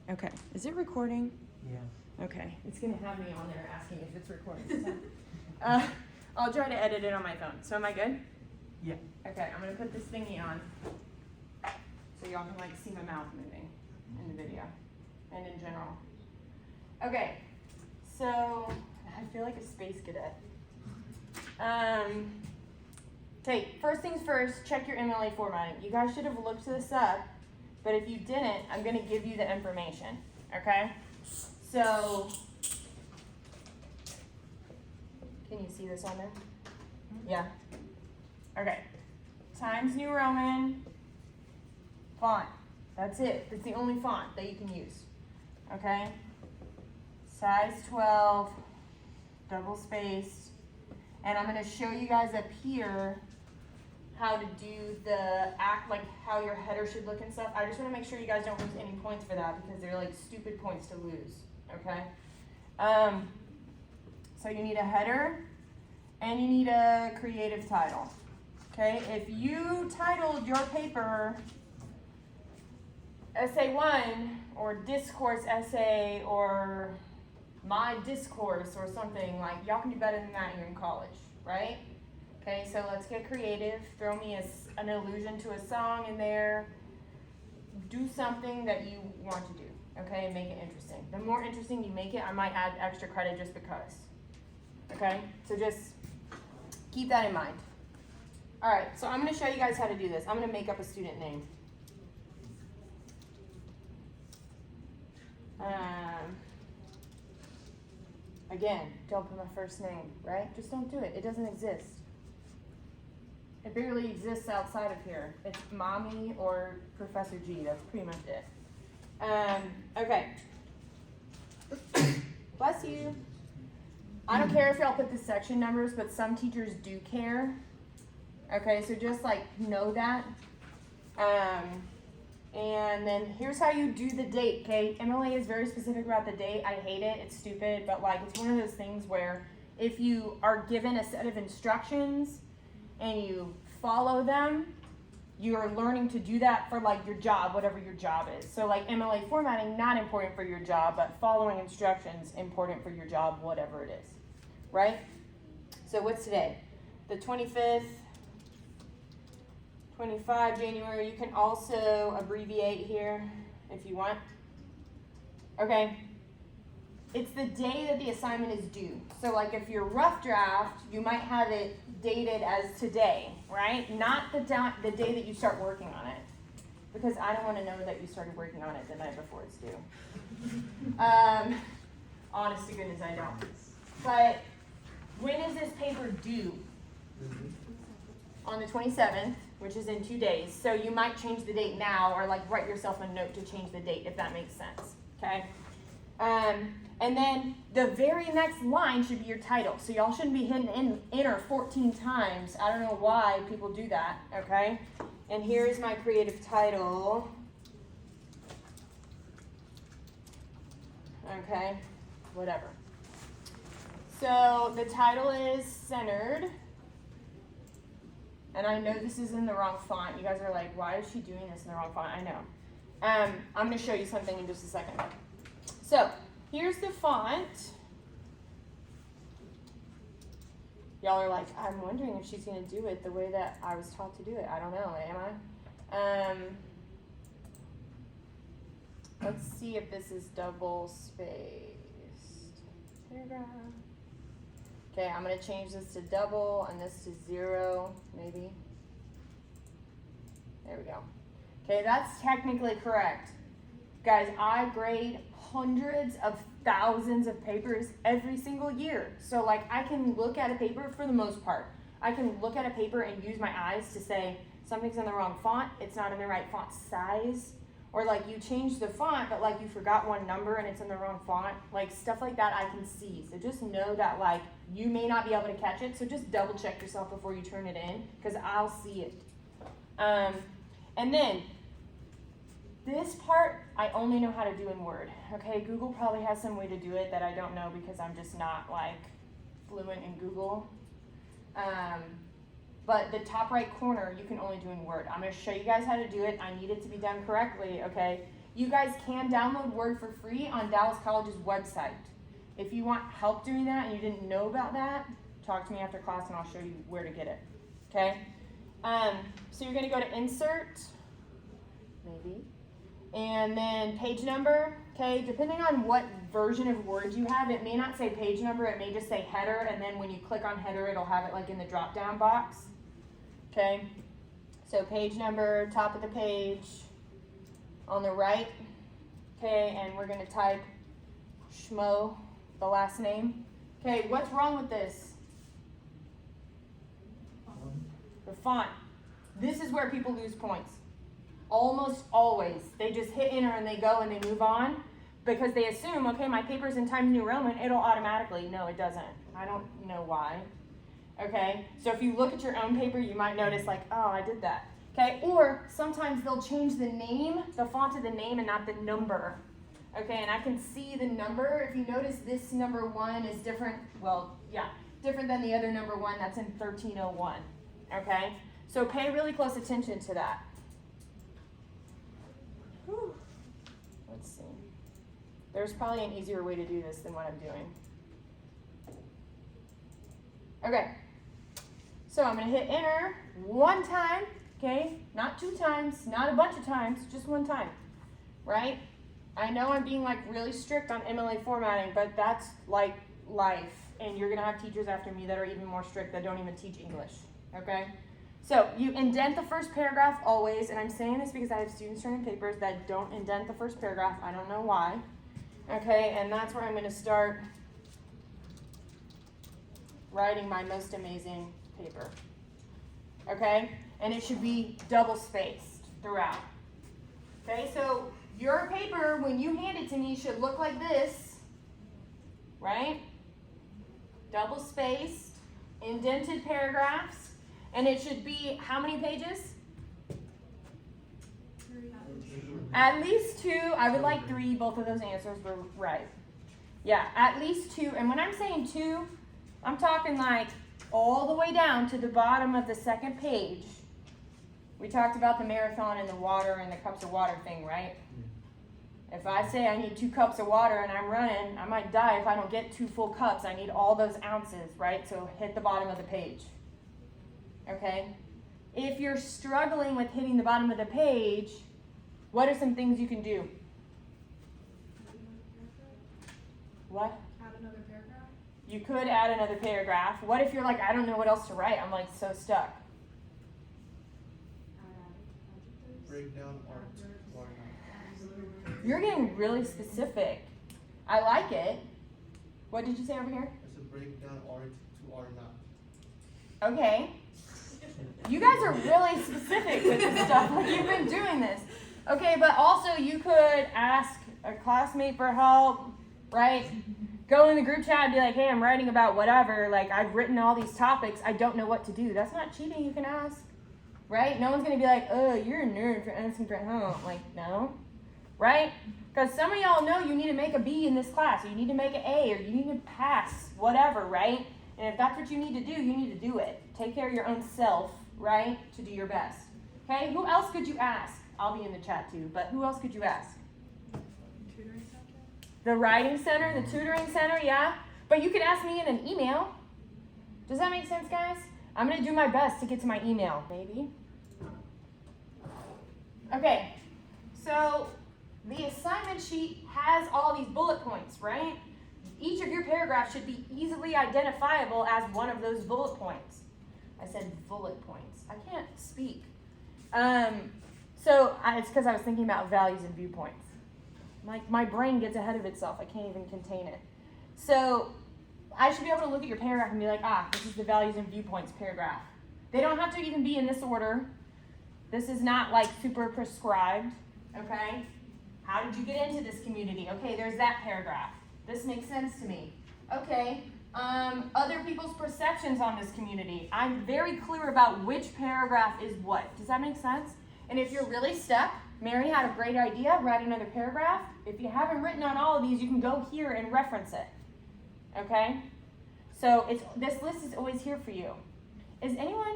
Okay, is it recording? Yeah. Okay, it's gonna have me on there asking if it's recording. So, I'll try to edit it on my phone. So am I good? Yeah. Okay, I'm gonna put this thingy on so y'all can like see my mouth moving in the video and in general. Okay, so I feel like a space cadet. Okay, first things first, check your MLA formatting. You guys should have looked this up, but if you didn't, I'm gonna give you the information, okay? So, can you see this on there? Yeah. Okay. Times New Roman, font. That's it. That's the only font that you can use. Okay? Size 12, double spaced. And I'm going to show you guys up here how to do the like how your header should look and stuff. I just want to make sure you guys don't lose any points for that because they're like stupid points to lose. Okay? So you need a header and you need a creative title. Okay? If you titled your paper Essay 1 or Discourse Essay or My Discourse or something, like y'all can do better than that when you're in college, right? Okay, so let's get creative. Throw me an allusion to a song in there. Do something that you want to do, okay, and make it interesting. The more interesting you make it, I might add extra credit just because. Okay, so just keep that in mind. All right, so I'm going to show you guys how to do this. I'm going to make up a student name. Again, don't put my first name, right? Just don't do it. It doesn't exist. It barely exists outside of here. It's Mommy or Professor G. That's pretty much it. Okay. Bless you. I don't care if y'all put the section numbers, but some teachers do care. Okay, so just like know that. And then here's how you do the date, okay? MLA is very specific about the date. I hate it, it's stupid, but like it's one of those things where if you are given a set of instructions and you follow them, you're learning to do that for like your job, whatever your job is. So like MLA formatting, not important for your job, but following instructions, important for your job, whatever it is, right? So what's today? The 25th. 25 January, you can also abbreviate here if you want. Okay, it's the day that the assignment is due. So like if you're rough draft, you might have it dated as today, right? Not the day that you start working on it. Because I don't want to know that you started working on it the night before it's due. Honest to goodness, I don't. But when is this paper due? On the 27th, which is in 2 days. So you might change the date now or like write yourself a note to change the date if that makes sense, okay? And then the very next line should be your title. So y'all shouldn't be hitting enter 14 times. I don't know why people do that, okay? And here's my creative title. Okay, whatever. So the title is Centered. And I know this is in the wrong font. You guys are like, why is she doing this in the wrong font? I know. I'm going to show you something in just a second. So, here's the font. Y'all are like, I'm wondering if she's going to do it the way that I was taught to do it. I don't know, am I? Let's see if this is double spaced. Paragraph. Okay, I'm going to change this to double and this to 0, maybe. There we go. Okay, that's technically correct. Guys, I grade hundreds of thousands of papers every single year. So like I can look at a paper for the most part. I can look at a paper and use my eyes to say something's in the wrong font, it's not in the right font size. Or like you changed the font, but like you forgot one number and it's in the wrong font. Like stuff like that I can see. So just know that like you may not be able to catch it. So just double check yourself before you turn it in because I'll see it. And then this part I only know how to do in Word. Okay, Google probably has some way to do it that I don't know because I'm just not like fluent in Google. But the top right corner, you can only do in Word. I'm going to show you guys how to do it. I need it to be done correctly, okay? You guys can download Word for free on Dallas College's website. If you want help doing that and you didn't know about that, talk to me after class and I'll show you where to get it. Okay? So you're going to go to Insert, maybe, and then Page Number. Okay? Depending on what version of Word you have, it may not say Page Number, it may just say Header, and then when you click on Header, it'll have it like in the drop-down box. Okay? So Page Number, top of the page, on the right. Okay, and we're going to type Schmo, the last name. Okay, what's wrong with this? The font. This is where people lose points. Almost always. They just hit enter and they go and they move on because they assume, okay, my paper's in Times New Roman, it'll automatically. No, it doesn't. I don't know why. Okay, so if you look at your own paper, you might notice like, oh, I did that. Okay, or sometimes they'll change the name, the font of the name and not the number. Okay, and I can see the number. If you notice, this number 1 is different, well, yeah, different than the other number 1 that's in 1301. Okay, so pay really close attention to that. Whew. Let's see. There's probably an easier way to do this than what I'm doing. Okay, so I'm going to hit enter one time, okay? Not 2 times, not a bunch of times, just 1 time, right? I know I'm being like really strict on MLA formatting, but that's like life, and you're going to have teachers after me that are even more strict that don't even teach English, okay? So you indent the first paragraph always, and I'm saying this because I have students turning papers that don't indent the first paragraph. I don't know why, okay? And that's where I'm going to start writing my most amazing paper, okay? And it should be double spaced throughout, okay? So your paper, when you hand it to me, should look like this, right? Double spaced, indented paragraphs, and it should be how many pages? 3. At least 2. I would like 3. Both of those answers were right. Yeah, at least 2. And when I'm saying 2, I'm talking like all the way down to the bottom of the second page. We talked about the marathon and the water and the cups of water thing, right? If I say I need 2 cups of water and I'm running, I might die if I don't get 2 full cups. I need all those ounces, right? So hit the bottom of the page. Okay? If you're struggling with hitting the bottom of the page, what are some things you can do? What? Add another paragraph. You could add another paragraph. What if you're like, I don't know what else to write? I'm like so stuck. Break down art. Why not? You're getting really specific. I like it. What did you say over here? It's a break down art to art not. Okay. You guys are really specific with this stuff. Like you've been doing this. Okay, but also you could ask a classmate for help, right? Go in the group chat and be like, hey, I'm writing about whatever. Like I've written all these topics. I don't know what to do. That's not cheating. You can ask, right? No one's going to be like, oh, you're a nerd for asking for help. Like, no, right? Because some of y'all know you need to make a B in this class. Or you need to make an A or you need to pass whatever, right? And if that's what you need to do, you need to do it. Take care of your own self, right, to do your best. Okay, who else could you ask? I'll be in the chat too, but who else could you ask? Tutoring center. The writing center, the tutoring center, yeah. But you could ask me in an email. Does that make sense, guys? I'm going to do my best to get to my email, maybe. Okay, so the assignment sheet has all these bullet points, right? Each of your paragraphs should be easily identifiable as one of those bullet points. I said bullet points. I can't speak. It's because I was thinking about values and viewpoints. Like my brain gets ahead of itself. I can't even contain it. So I should be able to look at your paragraph and be like, this is the values and viewpoints paragraph. They don't have to even be in this order. This is not like super prescribed, okay? How did you get into this community? Okay, there's that paragraph. This makes sense to me. Okay, other people's perceptions on this community. I'm very clear about which paragraph is what. Does that make sense? And if you're really stuck, Mary had a great idea, write another paragraph. If you haven't written on all of these, you can go here and reference it. Okay? So this list is always here for you. Is anyone,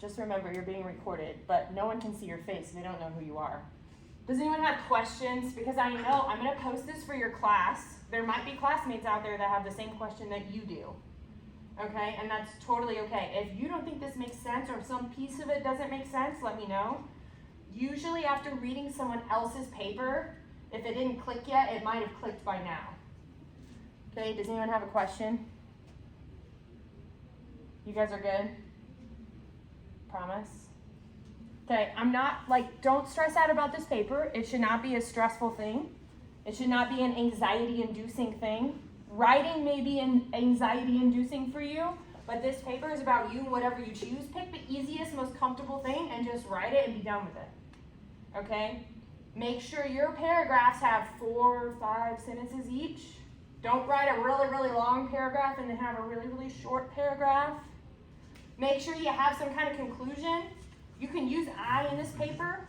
just remember you're being recorded, but no one can see your face. They don't know who you are. Does anyone have questions? Because I know I'm gonna post this for your class. There might be classmates out there that have the same question that you do. Okay, and that's totally okay. If you don't think this makes sense or some piece of it doesn't make sense, let me know. Usually after reading someone else's paper, if it didn't click yet, it might have clicked by now. Okay, does anyone have a question? You guys are good? Promise? Okay, I'm not, don't stress out about this paper. It should not be a stressful thing. It should not be an anxiety-inducing thing. Writing may be an anxiety-inducing for you, but this paper is about you, whatever you choose. Pick the easiest, most comfortable thing and just write it and be done with it. Okay? Make sure your paragraphs have 4 or 5 sentences each. Don't write a really, really long paragraph and then have a really, really short paragraph. Make sure you have some kind of conclusion. You can use I in this paper.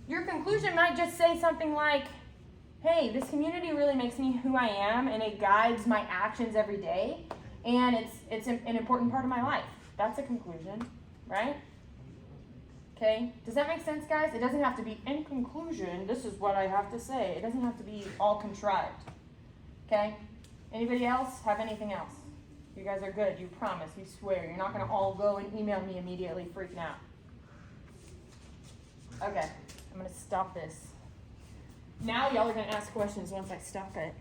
Your conclusion might just say something like, hey, this community really makes me who I am and it guides my actions every day and it's an important part of my life. That's a conclusion, right? Okay, does that make sense, guys? It doesn't have to be, in conclusion, this is what I have to say. It doesn't have to be all contrived, okay? Anybody else have anything else? You guys are good, you promise, you swear. You're not gonna all go and email me immediately freaking out. Okay, I'm gonna stop this. Now y'all are gonna ask questions once I stop it.